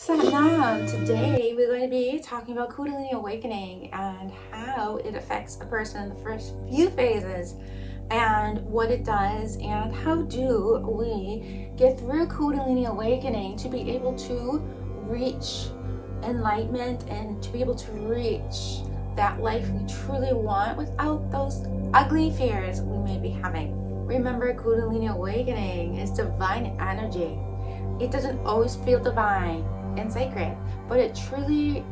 Satnam. Today we're going to be talking about Kundalini Awakening and how it affects a person in the first few phases and what it does and how do we get through Kundalini Awakening to be able to reach enlightenment and to be able to reach that life we truly want without those ugly fears we may be having. Remember, Kundalini Awakening is divine energy. It doesn't always feel divine and sacred, but it truly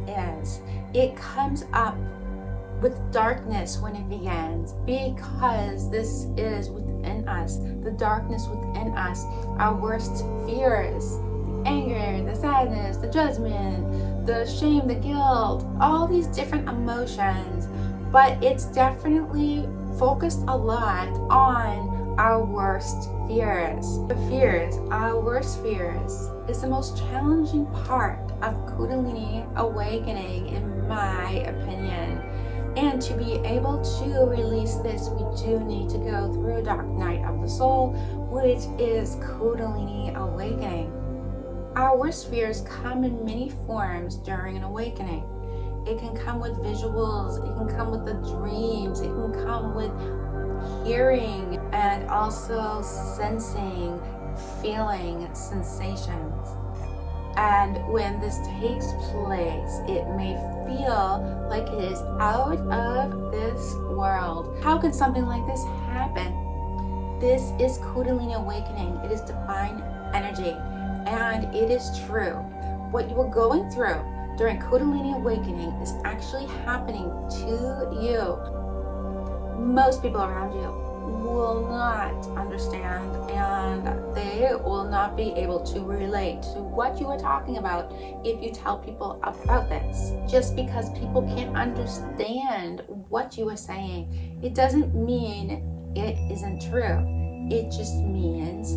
is. It comes up with darkness when it begins, because this is within us, the darkness within us, our worst fears, the anger, the sadness, the judgment, the shame, the guilt, all these different emotions. But it's definitely focused a lot on our worst fears. Our worst fears, is the most challenging part of Kundalini Awakening, in my opinion. And to be able to release this, we do need to go through a dark night of the soul, which is Kundalini Awakening. Our worst fears come in many forms during an awakening. It can come with visuals, it can come with the dreams, it can come with hearing and also sensing, feeling sensations. And when this takes place, it may feel like it is out of this world. How can something like this happen? This is Kundalini Awakening. It is divine energy, and it is true. What you are going through during Kundalini Awakening is actually happening to you. Most people around you will not understand, and they will not be able to relate to what you are talking about if you tell people about this. Just because people can't understand what you are saying, it doesn't mean it isn't true. It just means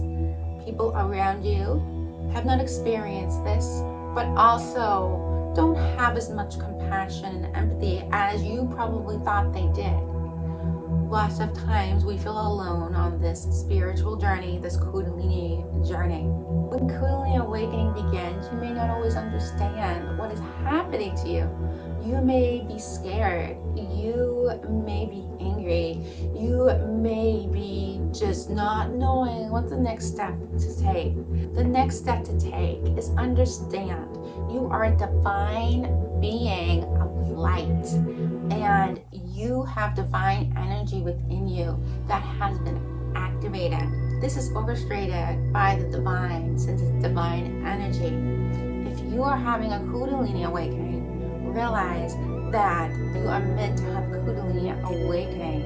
people around you have not experienced this, but also don't have as much compassion and empathy as you probably thought they did. Lots of times we feel alone on this spiritual journey, this Kundalini journey. When Kundalini Awakening begins, you may not always understand what is happening to you. You may be scared, you may be angry, you may be just not knowing what the next step to take. The next step to take is understand you are a divine being of light, and you have divine energy within you that has been activated. This is orchestrated by the divine, since it's divine energy. If you are having a Kundalini Awakening, realize that you are meant to have Kundalini Awakening.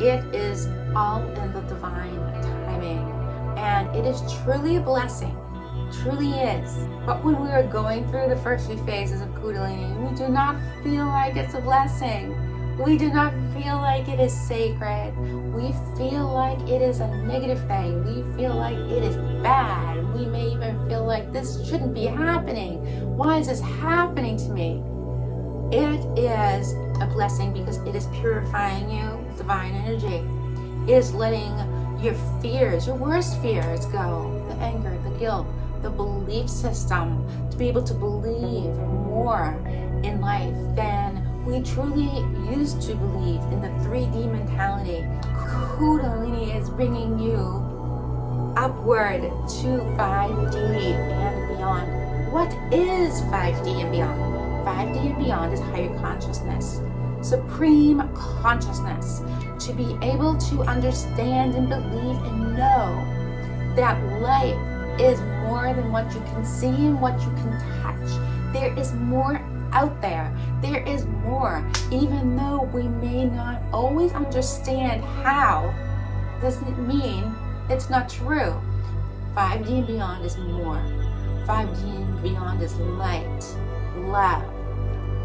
It is all in the divine timing, and it is truly a blessing. Truly is. But when we are going through the first few phases of Kundalini, we do not feel like it's a blessing. We do not feel like it is sacred. We feel like it is a negative thing. We feel like it is bad. We may even feel like this shouldn't be happening. Why is this happening to me? It is a blessing because it is purifying you with divine energy. It is letting your fears, your worst fears go. The anger, the guilt, the belief system, to be able to believe more in life than we truly used to believe in the 3D mentality. Kundalini is bringing you upward to 5D and beyond. What is 5D and beyond? 5D and beyond is higher consciousness, supreme consciousness, to be able to understand and believe and know that life is more than what you can see and what you can touch. There is more out there. There is more. Even though we may not always understand how, doesn't mean it's not true. 5D and beyond is more. 5D and beyond is light, love,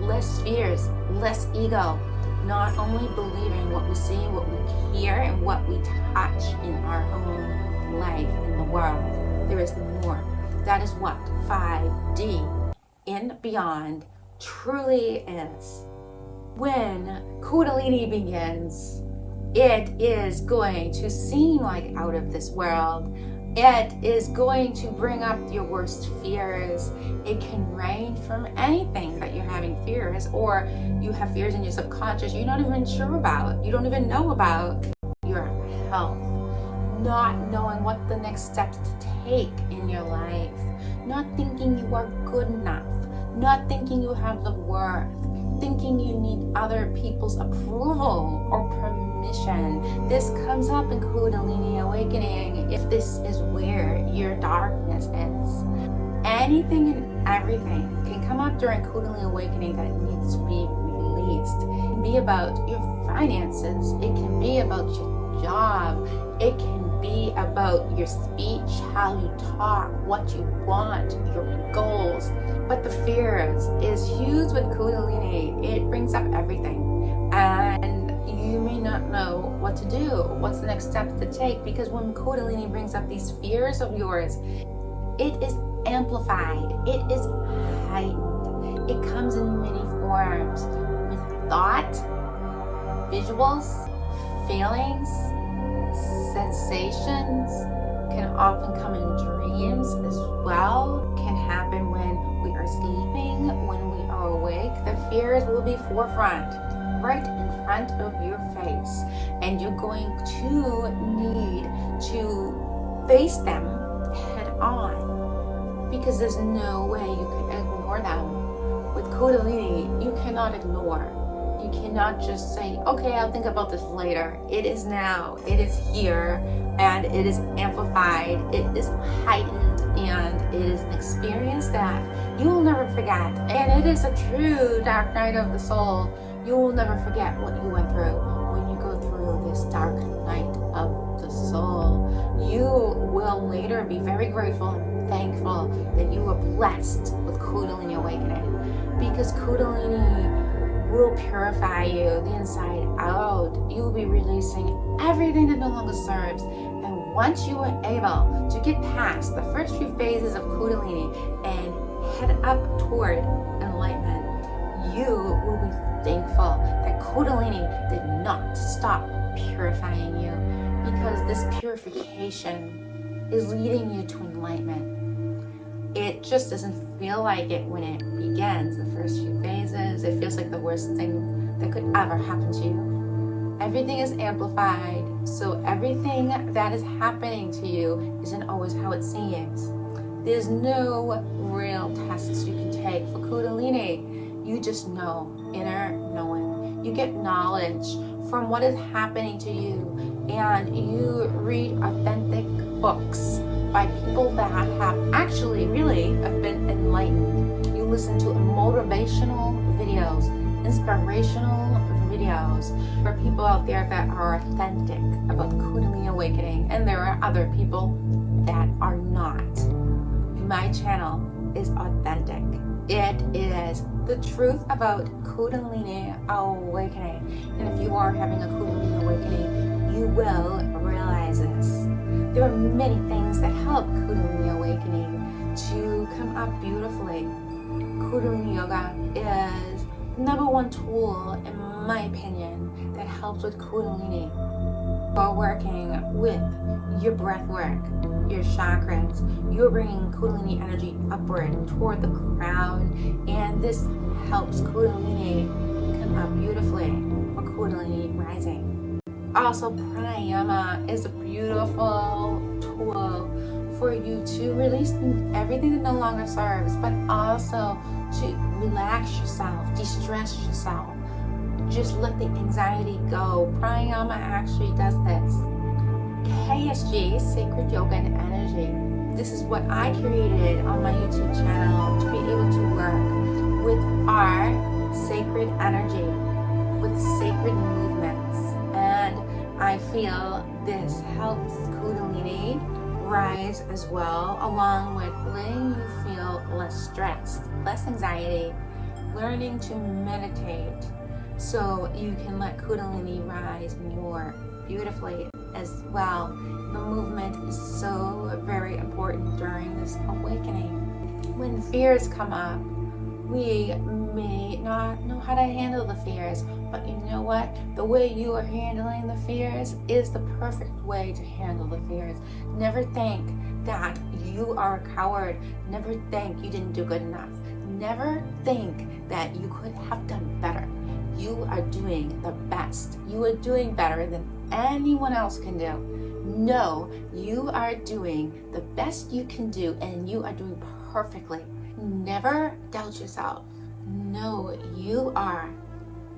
less fears, less ego. Not only believing what we see, what we hear, and what we touch in our own life in the world. There is more. That is what 5D and beyond truly is. When Kundalini begins, it is going to seem like out of this world, It is going to bring up your worst fears. It can range from anything that you're having fears, or you have fears in your subconscious you're not even sure about, you don't even know about. Your health, not knowing what the next steps to take in your life, not thinking you are good enough, not thinking you have the worth, thinking you need other people's approval or permission. This comes up in Kundalini Awakening if this is where your darkness is. Anything and everything can come up during Kundalini Awakening that needs to be released. It can be about your finances, it can be about your job, it can be about your speech, how you talk, what you want, your goals. But the fears is huge with Kundalini. It brings up everything, and you may not know what to do, what's the next step to take, because when Kundalini brings up these fears of yours, it is amplified, it is heightened. It comes in many forms, with thought, visuals, feelings, sensations, can often come in dreams as well, can happen when we are sleeping, when we are awake. The fears will be forefront, right in front of your face, and you're going to need to face them head on, because there's no way you can ignore them. With Kundalini, you cannot ignore. You cannot just say, okay, I'll think about this later. It is now, it is here, and it is amplified, it is heightened, and it is an experience that you will never forget. And it is a true dark night of the soul. You will never forget what you went through when you go through this dark night of the soul. You will later be very grateful and thankful that you were blessed with Kundalini Awakening, because Kundalini will purify you the inside out. You will be releasing everything that no longer serves. And once you are able to get past the first few phases of Kundalini and head up toward enlightenment, you will be thankful that Kundalini did not stop purifying you, because this purification is leading you to enlightenment. It just doesn't feel like it when it begins, the first few phases. It feels like the worst thing that could ever happen to you. Everything is amplified, so everything that is happening to you isn't always how it seems. There's no real tests you can take for Kundalini. You just know, inner knowing. You get knowledge from what is happening to you, and you read authentic books by people that have actually really been enlightened. You listen to motivational videos, inspirational videos. There are people out there that are authentic about the Kundalini Awakening, and there are other people that are not. My channel is authentic. It is the truth about Kundalini Awakening. And if you are having a Kundalini Awakening, you will realize this. There are many things that help Kundalini Awakening to come up beautifully. Kundalini Yoga is the #1 tool, in my opinion, that helps with Kundalini. While working with your breath work, your chakras, you're bringing Kundalini energy upward toward the crown, and this helps Kundalini come up beautifully for Kundalini rising. Also, pranayama is a beautiful tool for you to release everything that no longer serves, but also to relax yourself, de-stress yourself. Just let the anxiety go. Pranayama actually does this. KSG, Sacred Yoga and Energy. This is what I created on my YouTube channel to be able to work with our sacred energy, with sacred movements. And I feel this helps Kundalini rise as well, along with letting you feel less stressed, less anxiety, learning to meditate so you can let Kundalini rise more beautifully as well. The movement is so very important during this awakening. When fears come up, we may not know how to handle the fears, But you know what? The way you are handling the fears is the perfect way to handle the fears. Never think that you are a coward. Never think you didn't do good enough. Never think that you could have done better. You are doing the best. You are doing better than anyone else can do. No, you are doing the best you can do, and you are doing perfectly. Never doubt yourself. No, you are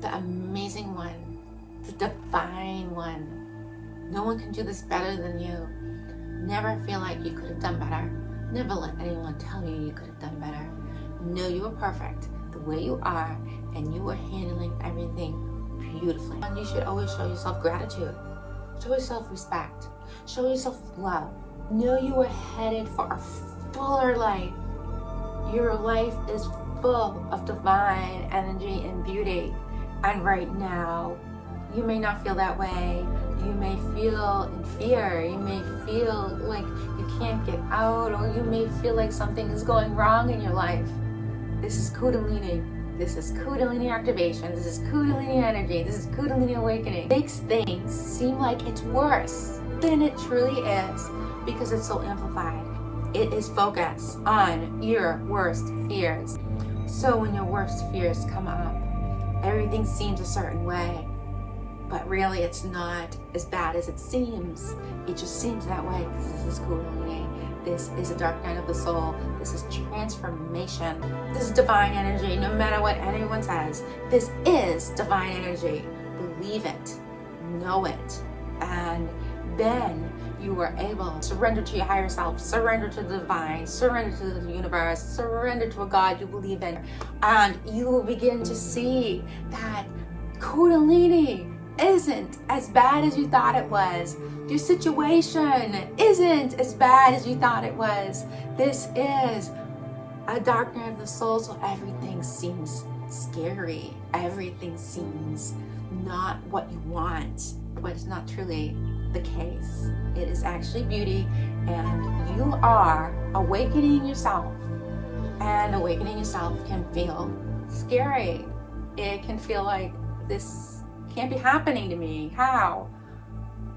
the amazing one, the divine one. No one can do this better than you. Never feel like you could have done better. Never let anyone tell you you could have done better. No, you are perfect the way you are, and you are handling everything beautifully. And you should always show yourself gratitude. Show yourself respect. Show yourself love. Know you are headed for a fuller life. Your life is full of divine energy and beauty. And right now, you may not feel that way. You may feel in fear. You may feel like you can't get out, or you may feel like something is going wrong in your life. This is Kundalini. This is Kundalini activation. This is Kundalini energy. This is Kundalini awakening. It makes things seem like it's worse than it truly is because it's so amplified. It is focused on your worst fears. So when your worst fears come up, everything seems a certain way, but really it's not as bad as it seems. It just seems that way because this is Kundalini. This is a dark night of the soul. This is transformation. This is divine energy, no matter what anyone says. This is divine energy. Believe it, know it, and then you are able to surrender to your higher self, surrender to the divine, surrender to the universe, surrender to a God you believe in, and you will begin to see that Kundalini isn't as bad as you thought it was. Your situation isn't as bad as you thought it was. This is a dark night of the soul, so everything seems scary. Everything seems not what you want, but it's not truly the case. It is actually beauty, and you are awakening yourself. And awakening yourself can feel scary. It can feel like this can't be happening to me. How?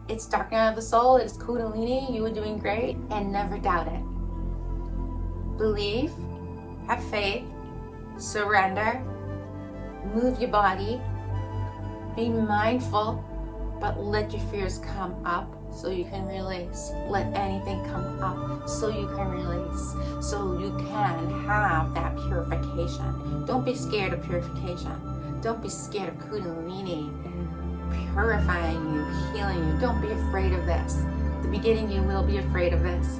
It's dark night of the soul. It is Kundalini. You are doing great, and never doubt it. Believe, have faith, surrender, move your body, be mindful, but let your fears come up so you can release. Let anything come up so you can release, so you can have that purification. Don't be scared of purification. Don't be scared of Kundalini purifying you, healing you. Don't be afraid of this. At the beginning, you will be afraid of this,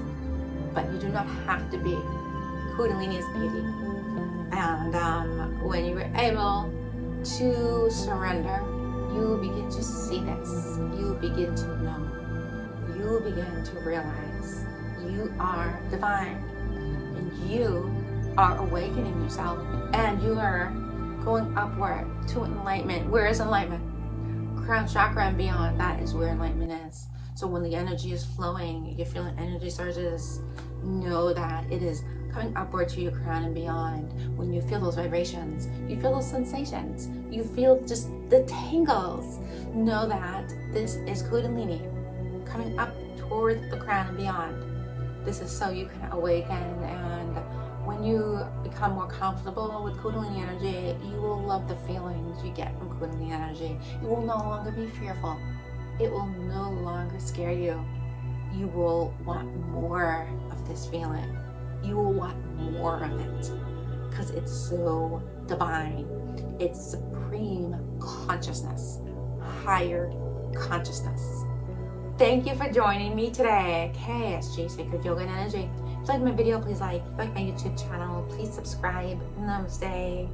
but you do not have to be. Kundalini is beauty. And when you are able to surrender, you begin to see this. You begin to know. You begin to realize you are divine, and you are awakening yourself, and you are going upward to enlightenment. Where is enlightenment? Crown chakra and beyond. That is where enlightenment is. So when the energy is flowing, you're feeling energy surges, know that it is coming upward to your crown and beyond. When you feel those vibrations, you feel those sensations, you feel just the tingles, know that this is Kundalini coming up toward the crown and beyond. This is so you can awaken, and when you become more comfortable with Kundalini energy, you will love the feelings you get from Kundalini energy. You will no longer be fearful. It will no longer scare you. You will want more of this feeling. You will want more of it because it's so divine. It's supreme consciousness, higher consciousness. Thank you for joining me today. KSG Sacred Yoga and Energy. If you like my video, please like. If you like my YouTube channel, please subscribe. Namaste.